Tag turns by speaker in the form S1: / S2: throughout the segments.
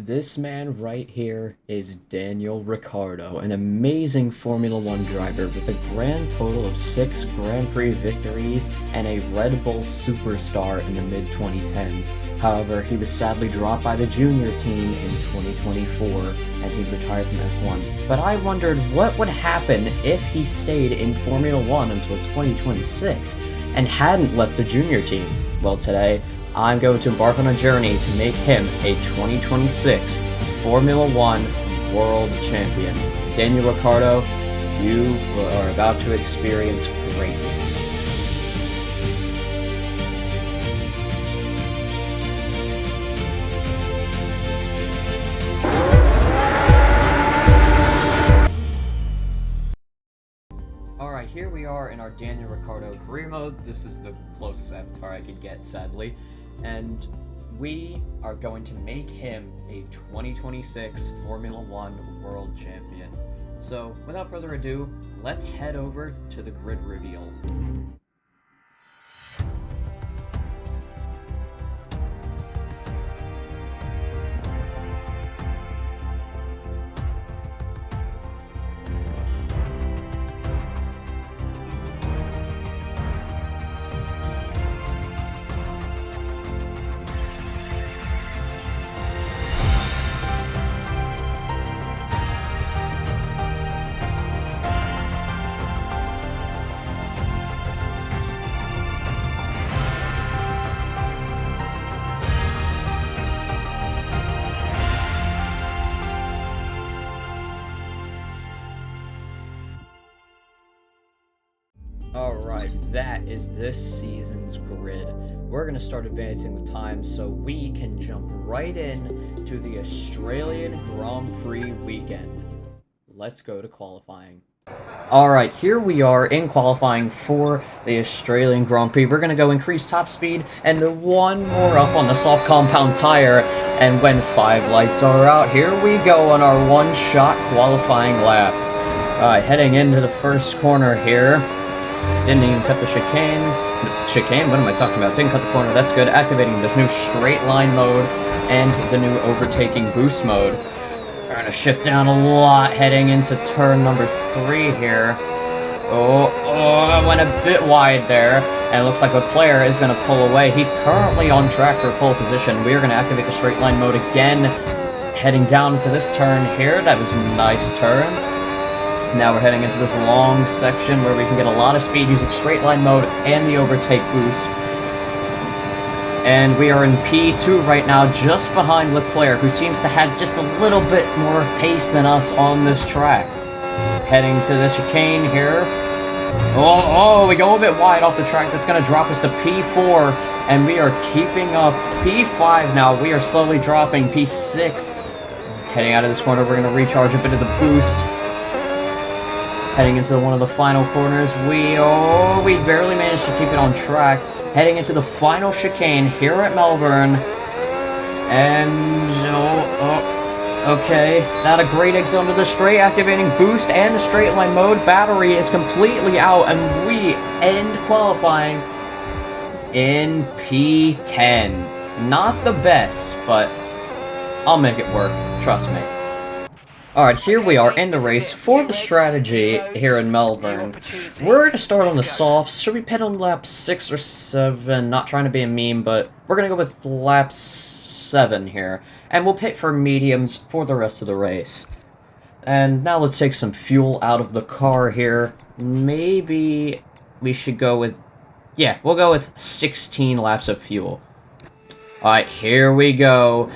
S1: This man right here is Daniel Riccardo, an amazing Formula One driver with a grand total of 6 Grand Prix victories and a Red Bull superstar in the mid-2010s. However, he was sadly dropped by the junior team in 2024 and he retired from F1. But I wondered what would happen if he stayed in Formula One until 2026 and hadn't left the junior team. Well, today, I'm going to embark on a journey to make him a 2026 Formula One World Champion. Daniel Riccardo, you are about to experience greatness. Alright, here we are in our Daniel Riccardo career mode. This is the closest avatar I could get, sadly. And we are going to make him a 2026 Formula One World Champion. So, without further ado, let's head over to the grid reveal. Alright, that is this season's grid. We're going to start advancing the time so we can jump right in to the Australian Grand Prix weekend. Let's go to qualifying. Alright, here we are in qualifying for the Australian Grand Prix. We're going to go increase top speed and one more up on the soft compound tire. And when 5 lights are out, here we go on our one-shot qualifying lap. Alright, heading into the first corner here. Didn't even cut the chicane. Chicane? What am I talking about? Didn't cut the corner. That's good. Activating this new straight line mode and the new overtaking boost mode. We're going to shift down a lot heading into turn number 3 here. Oh, I went a bit wide there. And it looks like Leclerc is going to pull away. He's currently on track for pole position. We are going to activate the straight line mode again. Heading down into this turn here. That was a nice turn. Now we're heading into this long section where we can get a lot of speed using straight line mode and the overtake boost. And we are in P2 right now, just behind Leclerc, who seems to have just a little bit more pace than us on this track. Heading to the chicane here. Oh, we go a bit wide off the track. That's going to drop us to P4, and we are keeping up. P5 now, we are slowly dropping. P6. Heading out of this corner, we're going to recharge a bit of the boost. Heading into one of the final corners, we barely managed to keep it on track. Heading into the final chicane here at Melbourne. And, okay. Not a great exit onto the straight, activating boost and the straight line mode. Battery is completely out, and we end qualifying in P10. Not the best, but I'll make it work. Trust me. Alright, here we are in the race for the strategy here in Melbourne. We're going to start on the softs. Should we pit on lap 6 or 7? Not trying to be a meme, but we're going to go with lap 7 here. And we'll pit for mediums for the rest of the race. And now let's take some fuel out of the car here. Maybe we should go with... yeah, we'll go with 16 laps of fuel. Alright, here we go.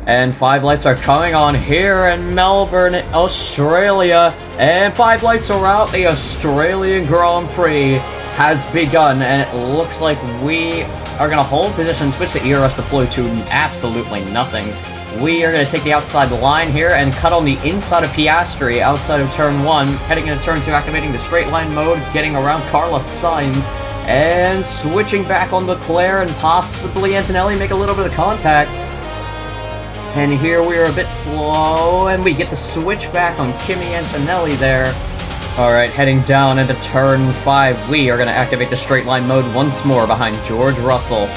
S1: And 5 lights are coming on here in Melbourne, Australia. And 5 lights are out. The Australian Grand Prix has begun. And it looks like we are going to hold position, switch the ERS deploy to absolutely nothing. We are going to take the outside line here and cut on the inside of Piastri, outside of turn 1. Heading into turn 2, activating the straight line mode, getting around Carlos Sainz. And switching back on Leclerc and possibly Antonelli make a little bit of contact. And here we are a bit slow, and we get the switch back on Kimi Antonelli there. Alright, heading down into turn 5, we are going to activate the straight line mode once more behind George Russell.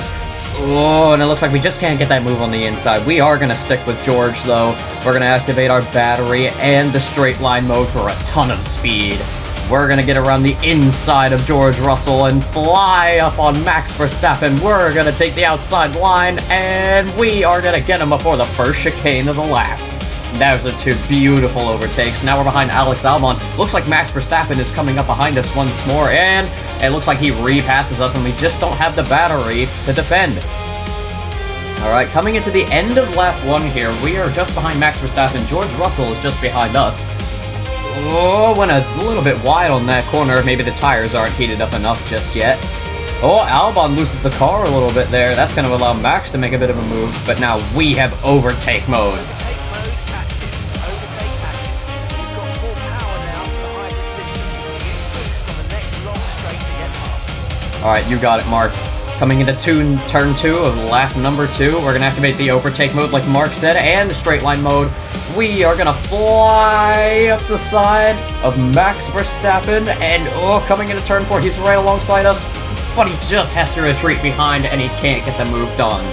S1: Oh, and it looks like we just can't get that move on the inside. We are going to stick with George, though. We're going to activate our battery and the straight line mode for a ton of speed. We're going to get around the inside of George Russell and fly up on Max Verstappen. We're going to take the outside line, and we are going to get him before the first chicane of the lap. Those are two beautiful overtakes. Now we're behind Alex Albon. Looks like Max Verstappen is coming up behind us once more, and it looks like he repasses us, and we just don't have the battery to defend. Alright, coming into the end of lap 1 here, we are just behind Max Verstappen. George Russell is just behind us. Oh, went a little bit wide on that corner. Maybe the tires aren't heated up enough just yet. Oh, Albon loses the car a little bit there. That's going to allow Max to make a bit of a move, but now we have overtake mode. Alright, you got it, Mark. Coming into turn 2 of lap number 2, we're going to activate the overtake mode like Mark said, and the straight line mode. We are going to fly up the side of Max Verstappen, and oh, coming into turn 4, he's right alongside us, but he just has to retreat behind, and he can't get the move done.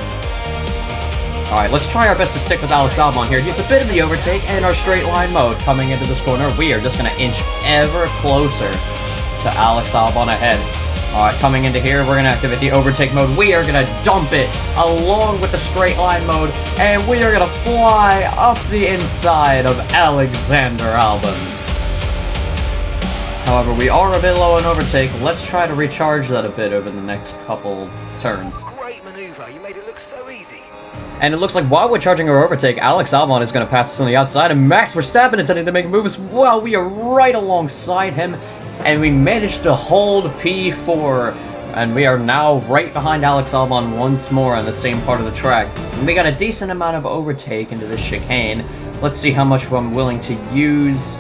S1: Alright, let's try our best to stick with Alex Albon here. He's a bit of the overtake and our straight line mode. Coming into this corner, we are just going to inch ever closer to Alex Albon ahead. Alright, coming into here, we're going to activate the overtake mode. We are going to dump it along with the straight line mode, and we are going to fly up the inside of Alexander Albon. However, we are a bit low on overtake. Let's try to recharge that a bit over the next couple turns.
S2: Great maneuver. You made it look so easy.
S1: And it looks like while we're charging our overtake, Alex Albon is going to pass us on the outside, and Max Verstappen intending to make moves while we are right alongside him. And we managed to hold P4, and we are now right behind Alex Albon once more on the same part of the track. And we got a decent amount of overtake into this chicane. Let's see how much I'm willing to use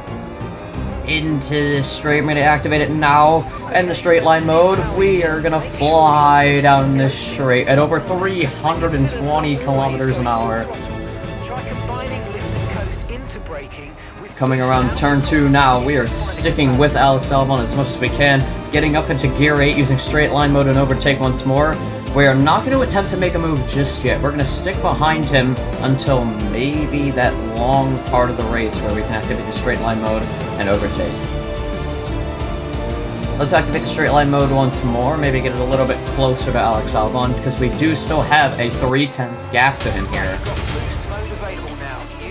S1: into this straight. I'm going to activate it now, and the straight line mode. We are going to fly down this straight at over 320 kilometers an hour.
S2: Try combining lift and coast into braking.
S1: Coming around turn 2 now, we are sticking with Alex Albon as much as we can, getting up into gear 8 using straight line mode and overtake once more. We are not going to attempt to make a move just yet. We're going to stick behind him until maybe that long part of the race where we can activate the straight line mode and overtake. Let's activate the straight line mode once more, maybe get it a little bit closer to Alex Albon, because we do still have a 3/10 gap to him here.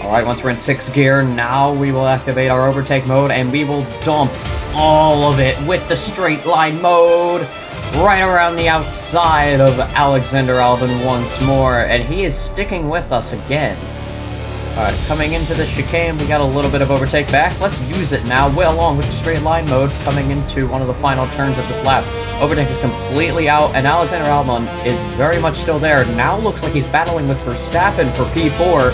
S1: Alright, once we're in 6th gear, now we will activate our overtake mode, and we will dump all of it with the straight line mode right around the outside of Alexander Albon once more, and he is sticking with us again. Alright, coming into the chicane, we got a little bit of overtake back. Let's use it now, well along with the straight line mode, coming into one of the final turns of this lap. Overtake is completely out, and Alexander Albon is very much still there. Now looks like he's battling with Verstappen for P4.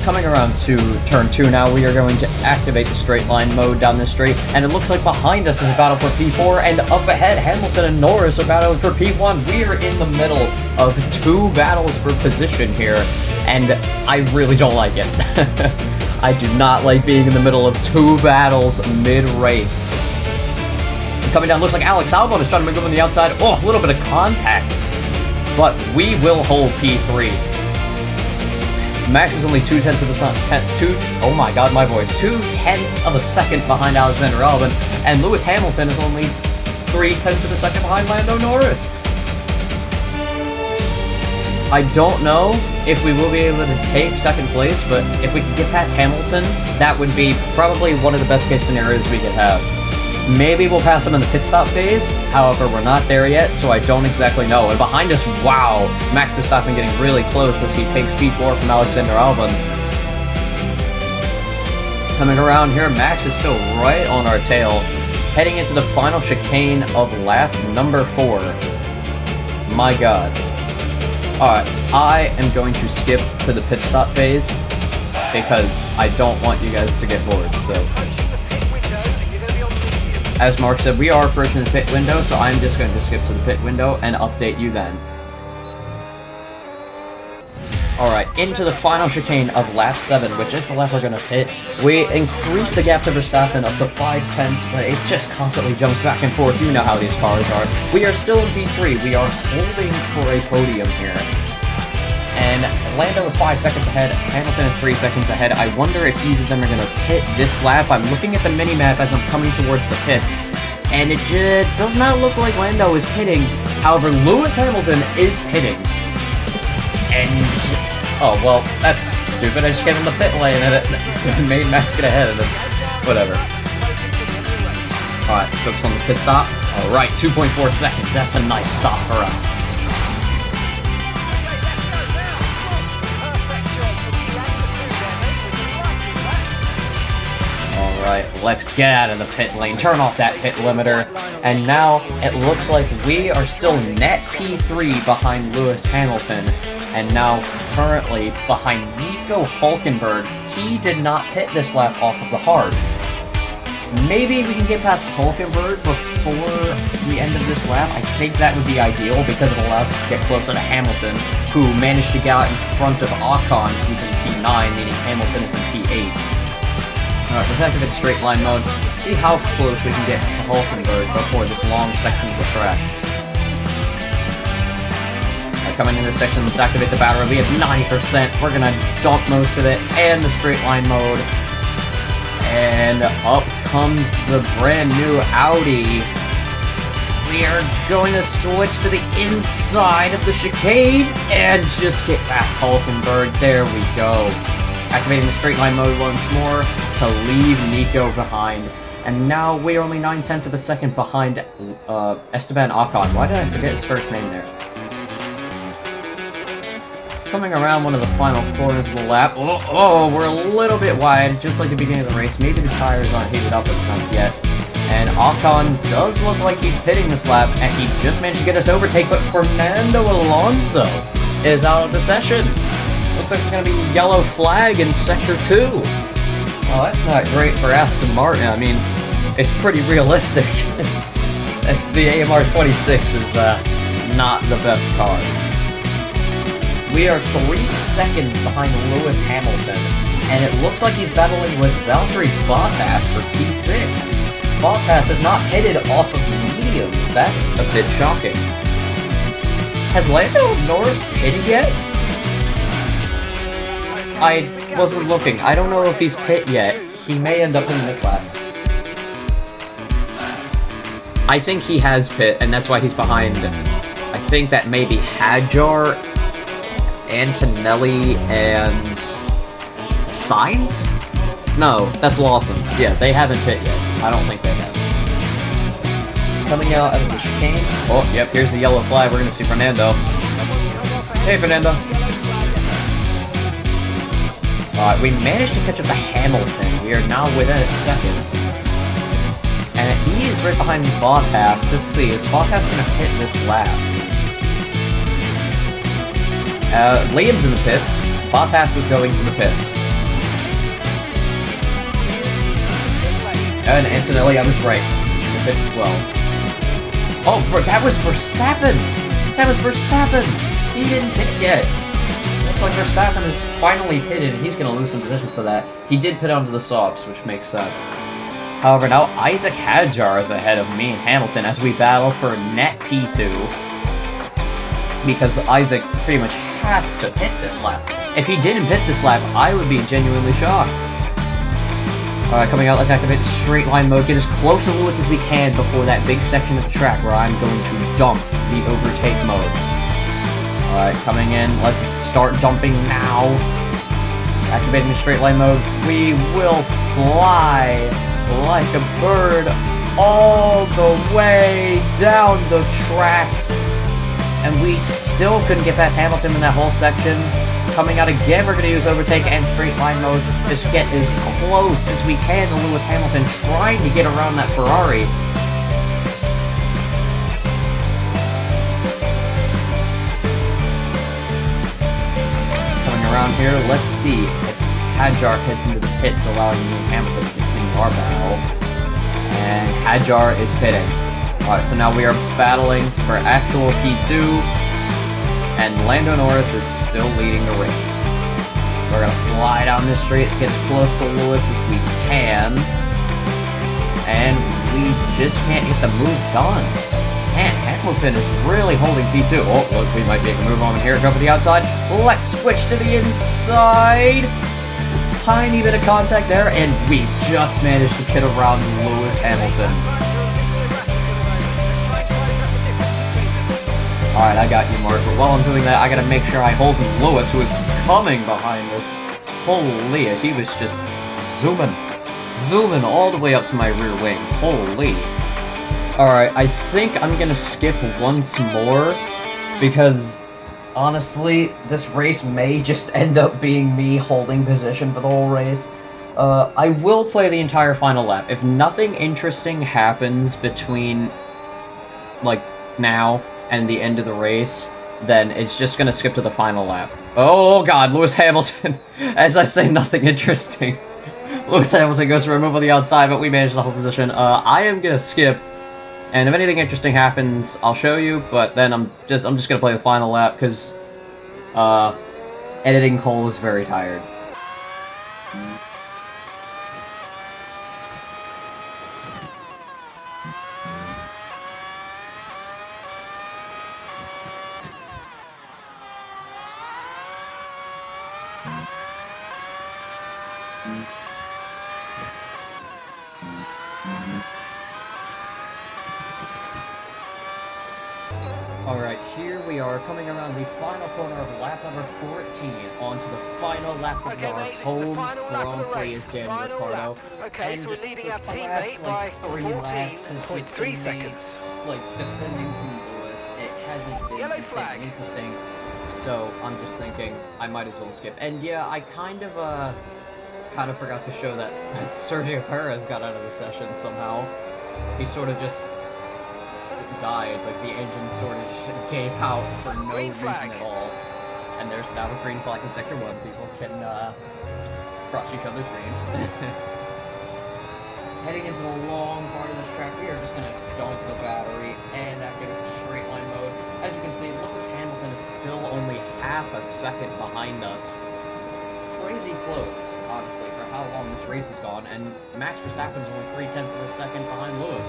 S1: Coming around to turn 2 now, we are going to activate the straight line mode down this straight, and it looks like behind us is a battle for P4, and up ahead, Hamilton and Norris are battling for P1. We are in the middle of 2 battles for position here, and I really don't like it. I do not like being in the middle of 2 battles mid-race. Coming down, looks like Alex Albon is trying to move on the outside. Oh, a little bit of contact, but we will hold P3. Max is only 2/10 of a second. Oh my god, my voice. 2/10 of a second behind Alexander Albon, and Lewis Hamilton is only 3/10 of a second behind Lando Norris. I don't know if we will be able to take second place, but if we can get past Hamilton, that would be probably one of the best case scenarios we could have. Maybe we'll pass him in the pit stop phase, however, we're not there yet, so I don't exactly know. And behind us, wow, Max Verstappen getting really close as he takes P4 from Alexander Albon. Coming around here, Max is still right on our tail, heading into the final chicane of lap number 4. My god. Alright, I am going to skip to the pit stop phase. because I don't want you guys to get bored, so. As Mark said, we are approaching the pit window, so I'm just going to skip to the pit window and update you then. Alright, into the final chicane of lap 7, which is the lap we're going to pit. We increased the gap to Verstappen up to 5/10, but it just constantly jumps back and forth. You know how these cars are. We are still in P3. We are holding for a podium here. And Lando is 5 seconds ahead, Hamilton is 3 seconds ahead. I wonder if either of them are going to pit this lap. I'm looking at the mini-map as I'm coming towards the pits, and it does not look like Lando is pitting. However, Lewis Hamilton is pitting. And, oh, well, that's stupid. I just get in the pit lane and it made Max get ahead of him. Whatever. Alright, so it's on the pit stop. Alright, 2.4 seconds. That's a nice stop for us. Alright, let's get out of the pit lane, turn off that pit limiter, and now it looks like we are still net P3 behind Lewis Hamilton, and now currently behind Nico Hülkenberg. He did not pit this lap off of the hards. Maybe we can get past Hülkenberg before the end of this lap. I think that would be ideal because it allows us to get closer to Hamilton, who managed to get out in front of Ocon, who's in P9, meaning Hamilton is in P8. Alright, let's activate straight line mode, see how close we can get to Hülkenberg before this long section of the track. Alright, coming into this section, let's activate the battery. We have 90%, we're gonna dump most of it, and the straight line mode. And up comes the brand new Audi. We are going to switch to the inside of the chicane, and just get past Hülkenberg. There we go. Activating the straight line mode once more to leave Nico behind. And now we are only 9/10 of a second behind Esteban Ocon. Why did I forget his first name there? Coming around one of the final corners of the lap. Oh, we're a little bit wide, just like the beginning of the race. Maybe the tires aren't heated up enough yet. And Ocon does look like he's pitting this lap, and he just managed to get us overtake, but Fernando Alonso is out of the session. Looks like there's going to be a yellow flag in Sector 2. Well, that's not great for Aston Martin. I mean, it's pretty realistic. The AMR 26 is not the best car. We are 3 seconds behind Lewis Hamilton, and it looks like he's battling with Valtteri Bottas for P6. Bottas has not pitted off of mediums. That's a bit shocking. Has Lando Norris pitted yet? I wasn't looking. I don't know if he's pit yet. He may end up in this lap. I think he has pit, and that's why he's behind. I think that maybe Hadjar, Antonelli, and Sainz? No, that's Lawson. Yeah, they haven't pit yet. I don't think they have. Coming out of the chicane. Oh, yep, here's the yellow flag. We're going to see Fernando. Hey, Fernando. Alright, we managed to catch up to Hamilton. We are now within a second. And he is right behind Bottas. Let's see, is Bottas going to pit this lap? Liam's in the pits. Bottas is going to the pits. And Antonelli, I was right. He's in the pits as well. Oh, that was Verstappen! That was Verstappen! He didn't pit yet. Looks like Verstappen is finally pitted, and he's going to lose some position to that. He did pit onto the softs, which makes sense. However, now Isaac Hadjar is ahead of me and Hamilton as we battle for net P2. Because Isaac pretty much has to pit this lap. If he didn't pit this lap, I would be genuinely shocked. Alright, coming out, let's activate the straight line mode. Get as close to Lewis as we can before that big section of the track where I'm going to dump the overtake mode. Alright, coming in. Let's start dumping now. Activating the straight line mode. We will fly like a bird all the way down the track. And we still couldn't get past Hamilton in that whole section. Coming out again, we're going to use overtake and straight line mode. Just get as close as we can to Lewis Hamilton, trying to get around that Ferrari. Coming around here, let's see if Hadjar heads into the pits, allowing me and Hamilton to continue our battle. And Hadjar is pitting. Alright, so now we are battling for actual P2, and Lando Norris is still leading the race. We're gonna fly down this straight, get as close to Lewis as we can, and we just can't get the move done. Man, Hamilton is really holding P2. Oh, look, we might make a move on here, go for the outside. Let's switch to the inside. Tiny bit of contact there, and we just managed to get around Lewis Hamilton. Alright, I got you, Mark, but while I'm doing that, I gotta make sure I hold Lewis, who is coming behind us. Holy, he was just zooming all the way up to my rear wing. Holy. Alright, I think I'm gonna skip once more, because honestly, this race may just end up being me holding position for the whole race. I will play the entire final lap. If nothing interesting happens between, like, now and the end of the race, then it's just gonna skip to the final lap. Oh god, Lewis Hamilton! As I say, nothing interesting. Lewis Hamilton goes for a move on the outside, but we managed the whole position. I am gonna skip, and if anything interesting happens, I'll show you, but then I'm just gonna play the final lap, because, editing Cole is very tired. Alright, here we are, coming around the final corner of lap number 14, onto the final lap of our home Grand Prix as Daniel Riccardo.
S2: Okay, so we're leading our teammate by 14.3 seconds.
S1: Like, defending from Lewis, it hasn't been insanely interesting, so I'm just thinking I might as well skip. And yeah, I kind of forgot to show that Sergio Perez got out of the session somehow. He sort of just died, like the engine sort of just gave out for no reason at all. And there's now a green flag in Sector 1. People can cross each other's dreams. Heading into the long part of this track, we are just going to dump the battery and activate straight line mode. As you can see, Lewis Hamilton is still only half a second behind us. Crazy close, honestly, for how long this race has gone, and Max Verstappen's only 0.3 of a second behind Lewis.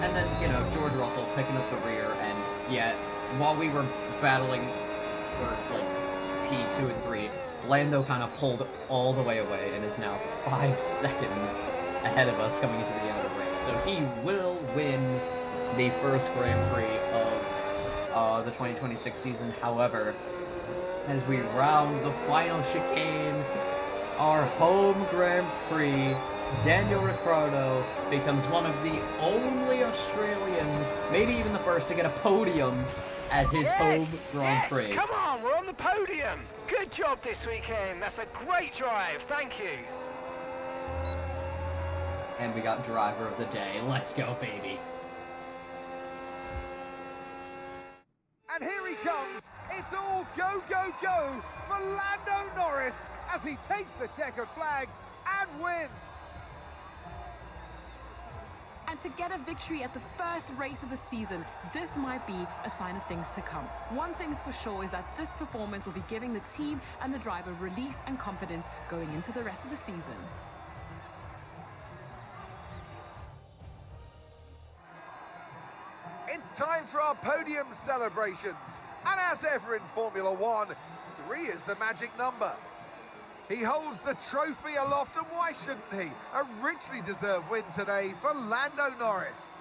S1: And then, you know, George Russell picking up the rear, and yeah, while we were battling for, like, P2 and 3, Lando kind of pulled all the way away and is now 5 seconds ahead of us coming into the end of the race. So he will win the first Grand Prix of the 2026 season. However, as we round the final chicane, our home Grand Prix, Daniel Riccardo becomes one of the only Australians, maybe even the first, to get a podium at his home Grand Prix.
S2: Yes, come on, we're on the podium. Good job this weekend. That's a great drive. Thank you.
S1: And we got driver of the day. Let's go, baby.
S3: And here he comes. It's all go, go, go for Lando Norris as he takes the checkered flag and wins.
S4: And to get a victory at the first race of the season, this might be a sign of things to come. One thing's for sure is that this performance will be giving the team and the driver relief and confidence going into the rest of the season.
S3: It's time for our podium celebrations. And as ever in Formula One, 3 is the magic number. He holds the trophy aloft, and why shouldn't he? A richly deserved win today for Lando Norris.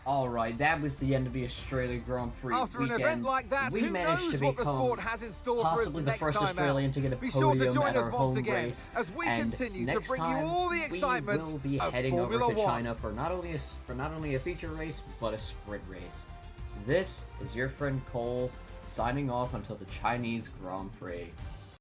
S1: Alright, that was the end of the Australia Grand Prix
S3: After
S1: weekend.
S3: an event like that,
S1: we
S3: who
S1: managed
S3: knows
S1: to
S3: what the
S1: become
S3: sport has in store for us
S1: possibly the
S3: next
S1: first
S3: time
S1: Australian
S3: out.
S1: to get a
S3: Be sure to
S1: podium
S3: join
S1: at
S3: us
S1: our
S3: once
S1: home
S3: again
S1: race.
S3: as we
S1: And
S3: continue to
S1: next
S3: bring you
S1: time,
S3: all the excitement
S1: we will be
S3: of
S1: heading
S3: Formula
S1: over to
S3: 1.
S1: China for not only a feature race, but a sprint race. This is your friend Cole signing off until the Chinese Grand Prix.